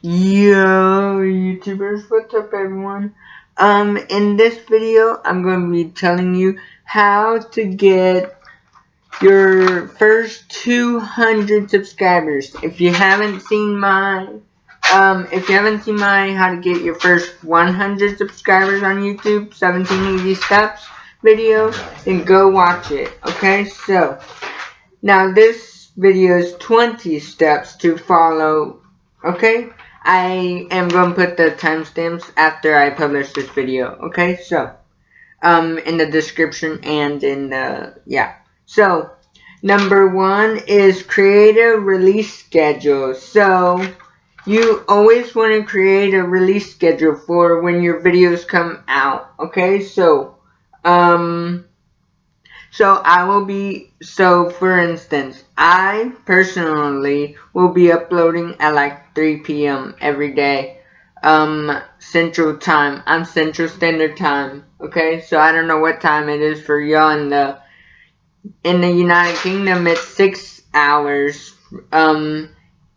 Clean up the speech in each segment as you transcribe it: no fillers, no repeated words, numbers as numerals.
Yo, YouTubers, what's up everyone? In this video, I'm going to be telling you how to get your first 200 subscribers. If you haven't seen my how to get your first 100 subscribers on YouTube, 17 easy steps video, then go watch it, okay? So, now this video is 20 steps to follow, okay? I am going to put the timestamps after I publish this video, okay? So, in the description and in the, yeah. So, number 1 is create a release schedule. So, you always want to create a release schedule for when your videos come out, okay? So, for instance, I personally will be uploading at like 3 p.m. every day, Central Time. I'm Central Standard Time, okay? So I don't know what time it is for y'all in the United Kingdom. It's 6 hours,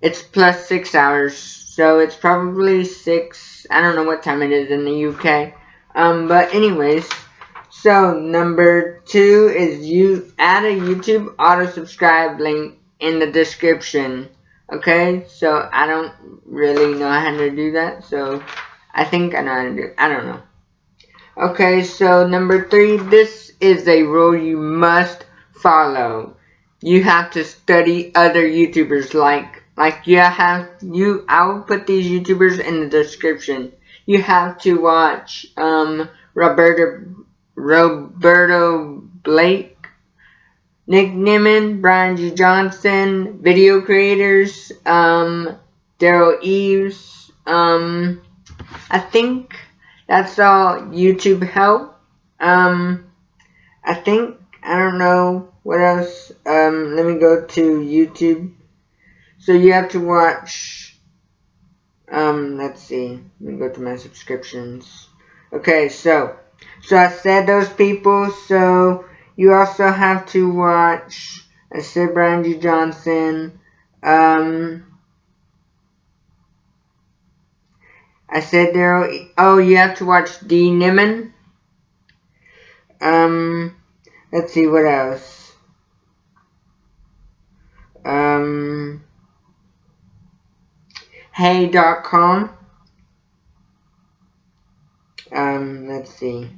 it's plus 6 hours, so it's probably 6, I don't know what time it is in the UK, but anyways. So, number 2 is you add a YouTube auto-subscribe link in the description. Okay, so I don't really know how to do that, so I think I know how to do it. I don't know. Okay, so number 3, this is a rule you must follow. You have to study other YouTubers I will put these YouTubers in the description. You have to watch Roberto Blake, Nick Nimmin, Brian G. Johnson, video creators, Daryl Eves, I think that's all YouTube help. I don't know what else. Let me go to YouTube. So you have to watch, let's see, let me go to my subscriptions. Okay, so I said those people, so you also have to watch, I said Brian G. Johnson, I said Daryl, oh, you have to watch D. Nimmin, let's see, what else, hey.com, let's see.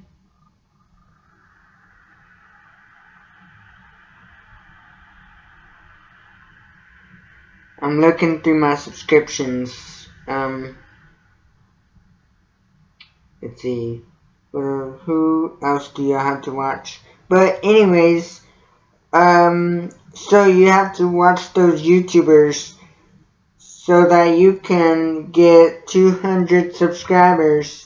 I'm looking through my subscriptions. Let's see. Who else do you have to watch? But anyways, so you have to watch those YouTubers so that you can get 200 subscribers.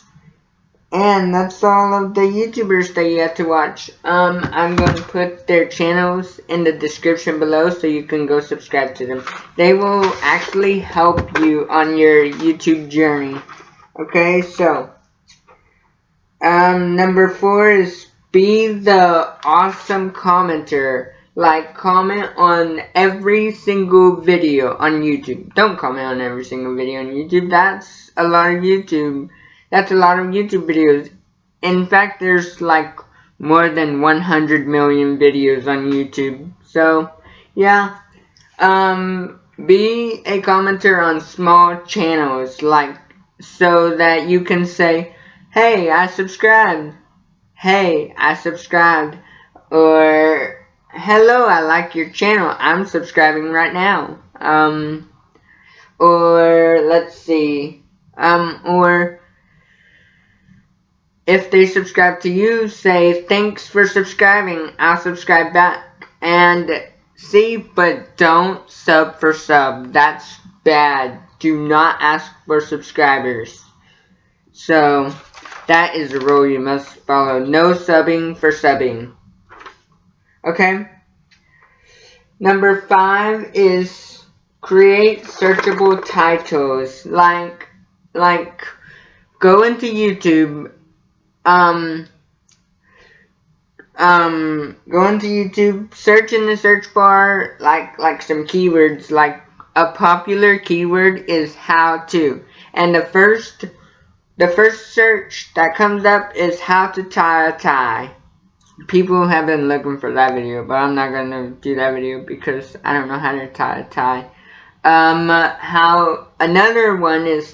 And that's all of the YouTubers that you have to watch. I'm going to put their channels in the description below so you can go subscribe to them. They will actually help you on your YouTube journey. Okay, so number 4 is be the awesome commenter. Like, comment on every single video on YouTube. Don't comment on every single video on YouTube. That's a lot of YouTube. That's a lot of YouTube videos. In fact, there's like more than 100 million videos on YouTube. So, yeah. Be a commenter on small channels, like, so that you can say, hey, I subscribed. Hey, I subscribed. Or, hello, I like your channel. I'm subscribing right now. Or, let's see. Or, if they subscribe to you, say, thanks for subscribing, I'll subscribe back. And see, but don't sub for sub. That's bad. Do not ask for subscribers. So, that is a rule you must follow. No subbing for subbing. Okay? Number 5 is create searchable titles. Like, go into YouTube. Go into YouTube, search in the search bar, like some keywords, like a popular keyword is how to. And the first search that comes up is how to tie a tie. People have been looking for that video, but I'm not gonna do that video because I don't know how to tie a tie. Another one is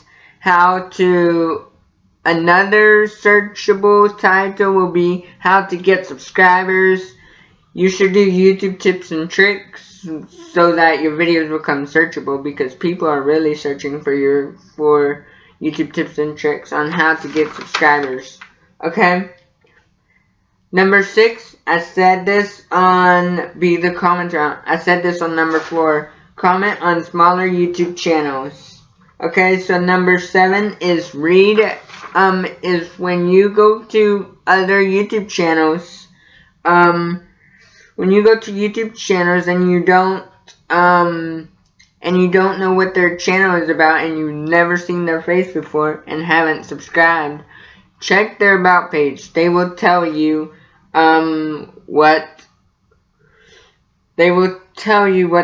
another searchable title will be how to get subscribers. You should do YouTube tips and tricks so that your videos become searchable, because people are really searching for YouTube tips and tricks on how to get subscribers. Okay? Number 6, I said this on Be the Commenter. I said this on number 4. Comment on smaller YouTube channels. Okay, so number 7 is read. Is when you go to other YouTube channels. When you go to YouTube channels and you don't know what their channel is about, and you've never seen their face before and haven't subscribed, check their about page. They will tell you what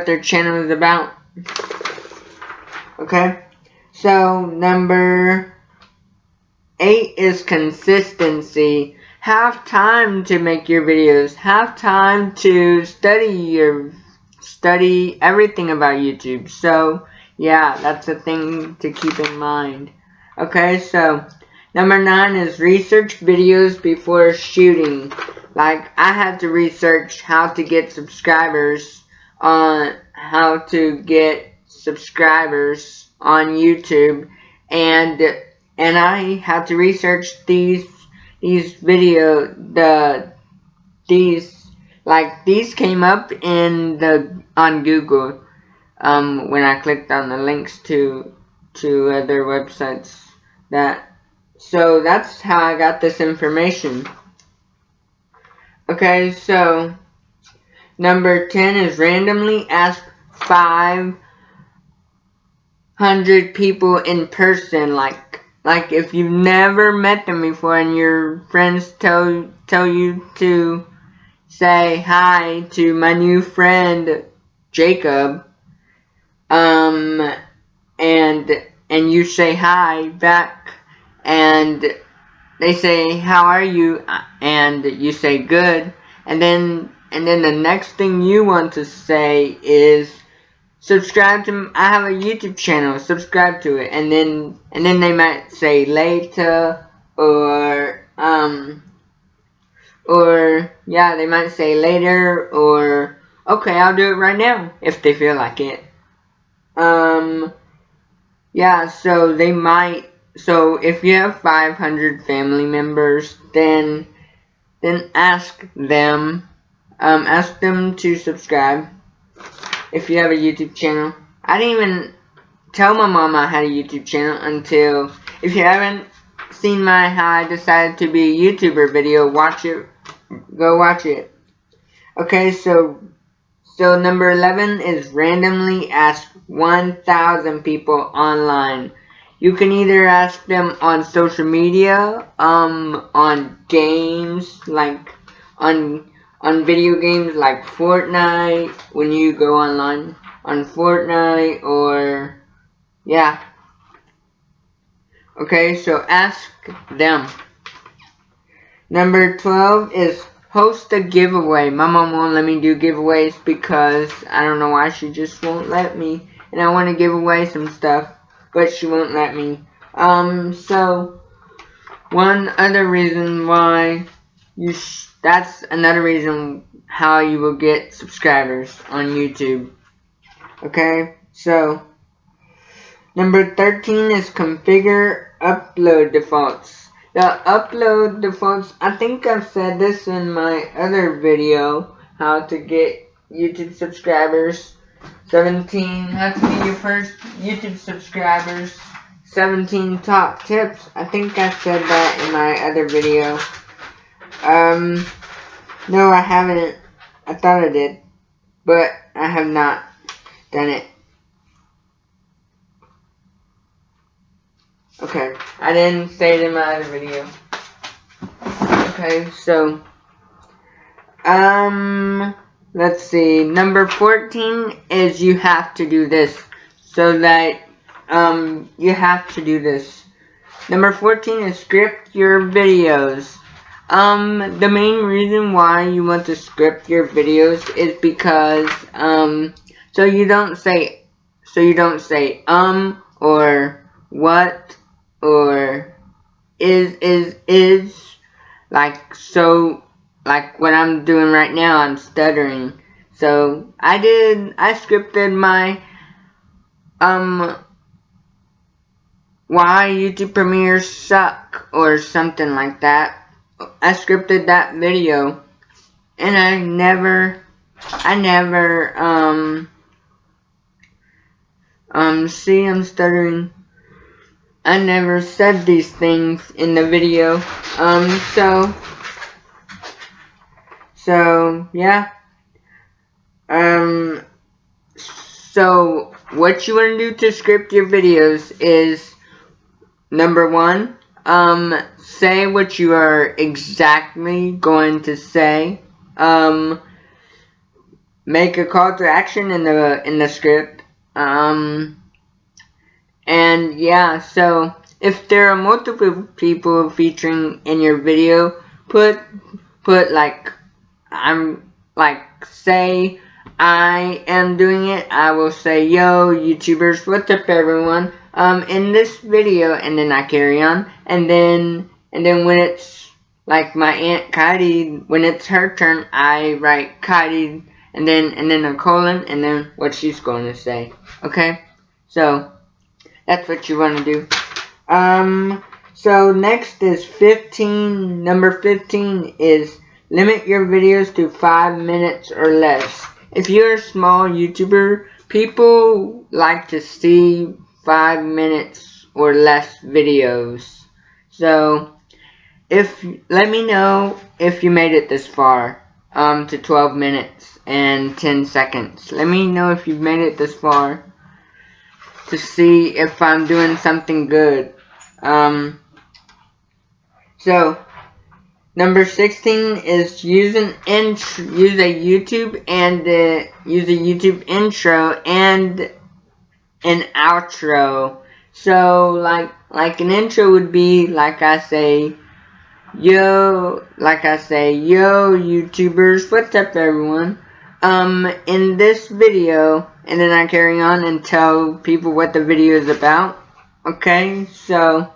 their channel is about. Okay? So number 8 is consistency. Have time to make your videos. Have time to study everything about YouTube. So yeah, that's a thing to keep in mind. Okay, so number 9 is research videos before shooting. Like, I had to research how to get subscribers on YouTube, and I had to research these came up on Google when I clicked on the links to other websites. So that's how I got this information. Okay, so number 10 is randomly ask 500 people in person. Like if you've never met them before and your friends tell you to say hi to my new friend Jacob, and you say hi back, and they say, how are you? And you say good, and then the next thing you want to say is subscribe to. I have a YouTube channel. Subscribe to it, and then they might say later, or yeah, they might say later, or okay, I'll do it right now if they feel like it. Yeah, so they might. So if you have 500 family members, then ask them to subscribe. If you have a YouTube channel, I didn't even tell my mom I had a YouTube channel until, if you haven't seen my how I decided to be a YouTuber video, watch it. Go watch it. Okay, so number 11 is randomly ask 1,000 people online. You can either ask them on social media, on games, like on video games like Fortnite, when you go online on Fortnite, or yeah. Okay, so ask them. Number 12 is host a giveaway. My mom won't let me do giveaways because I don't know why, she just won't let me. And I want to give away some stuff, but she won't let me. So one other reason why that's another reason how you will get subscribers on YouTube. Okay, so number 13 is configure upload defaults. The upload defaults, I think I've said this in my other video, how to get YouTube subscribers. 17, how to get your first YouTube subscribers. 17 top tips. I think I said that in my other video. No, I haven't. I thought I did, but I have not done it. Okay, I didn't say it in my other video. Okay, so let's see. Number 14 is you have to do this so that you have to do this. Number 14 is script your videos. The main reason why you want to script your videos is because, so you don't say, or what, or is, like what I'm doing right now, I'm stuttering. So, I scripted my, why YouTube premieres suck, or something like that. I scripted that video, and I never, see, I'm stuttering. I never said these things in the video. So, yeah. So, what you want to do to script your videos is, number 1, say what you are exactly going to say. Make a call to action in the script. And yeah, so if there are multiple people featuring in your video, put like, say I am doing it, I will say, yo YouTubers, what's up everyone, in this video, and then I carry on, and then when it's like my Aunt Kylie, when it's her turn, I write Kylie, and then a colon, and then what she's going to say. Okay, so that's what you want to do. So next is 15. Number 15 is limit your videos to 5 minutes or less. If you're a small YouTuber, people like to see 5 minutes or less videos. So, let me know if you made it this far, to 12 minutes and 10 seconds. Let me know if you've made it this far, to see if I'm doing something good. So, number 16 is use a YouTube intro and an outro. So, like an intro would be like I say, yo YouTubers, what's up everyone? In this video, and then I carry on and tell people what the video is about. Okay, so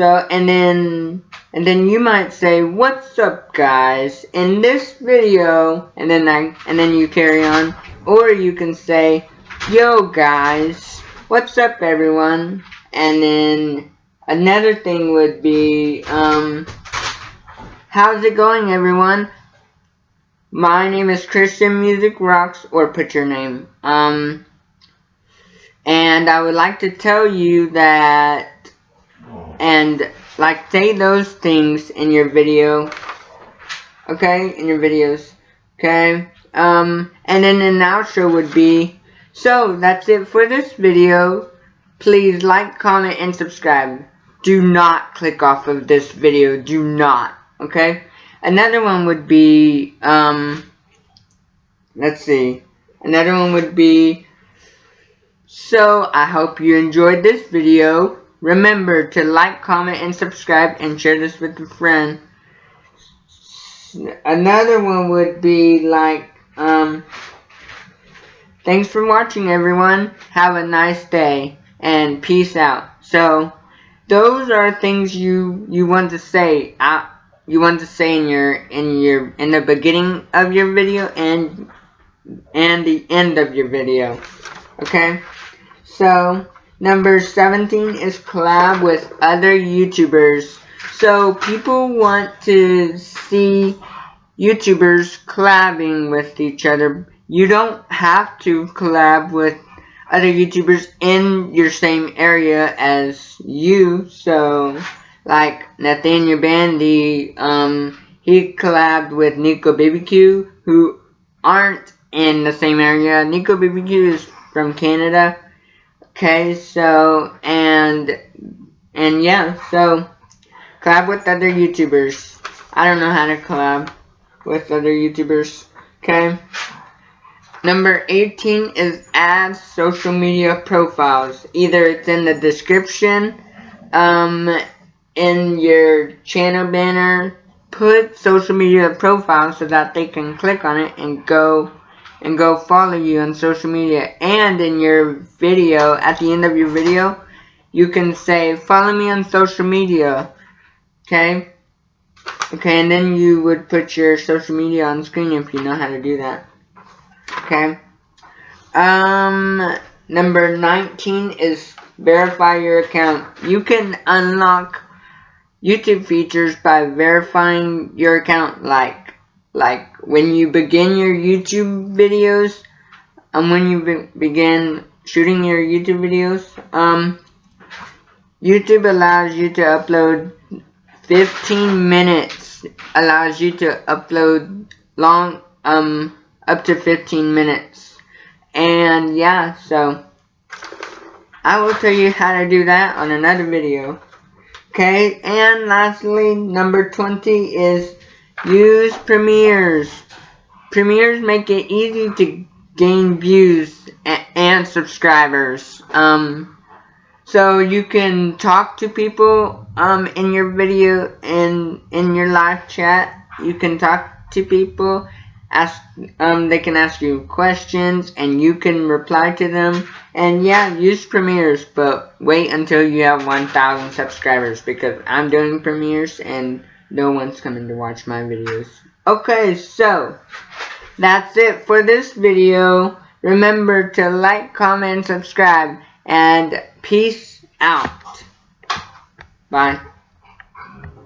and then you might say, what's up guys, in this video, and then you carry on, or you can say, yo guys, what's up everyone, and then another thing would be, how's it going everyone? My name is Christian Music Rocks, or put your name. And I would like to tell you that, and like say those things in your video, okay, in your videos, okay, and then an outro would be, so that's it for this video, please like, comment, and subscribe. Do not click off of this video, do not, okay. Another one would be, let's see, another one would be, so I hope you enjoyed this video. Remember to like, comment, and subscribe, and share this with a friend. Another one would be like, thanks for watching everyone. Have a nice day, and peace out. So, those are things you want to say. You want to say in the beginning of your video and the end of your video. Okay? So, number 17 is collab with other YouTubers. So, people want to see YouTubers collabing with each other. You don't have to collab with other YouTubers in your same area as you. So, like Nathaniel Bandy, he collabed with Nico BBQ, who aren't in the same area. Nico BBQ is from Canada. Okay, so, and yeah, so, collab with other YouTubers. I don't know how to collab with other YouTubers, okay? Number 18 is add social media profiles. Either it's in the description, in your channel banner. Put social media profiles so that they can click on it and go follow you on social media. And in your video, at the end of your video, you can say, follow me on social media. Okay? Okay, and then you would put your social media on screen if you know how to do that. Okay? Number 19 is verify your account. You can unlock YouTube features by verifying your account, like when you begin your YouTube videos, when you begin shooting your YouTube videos, YouTube allows you to upload 15 minutes, allows you to upload long, up to 15 minutes. And yeah, so I will tell you how to do that on another video. Okay, and lastly, number 20 is use premieres. Premieres make it easy to gain views and subscribers. So you can talk to people in your video and in your live chat. You can talk to people, they can ask you questions and you can reply to them. And yeah, use premieres, but wait until you have 1,000 subscribers, because I'm doing premieres and no one's coming to watch my videos. Okay, so that's it for this video. Remember to like, comment, subscribe, and peace out. Bye.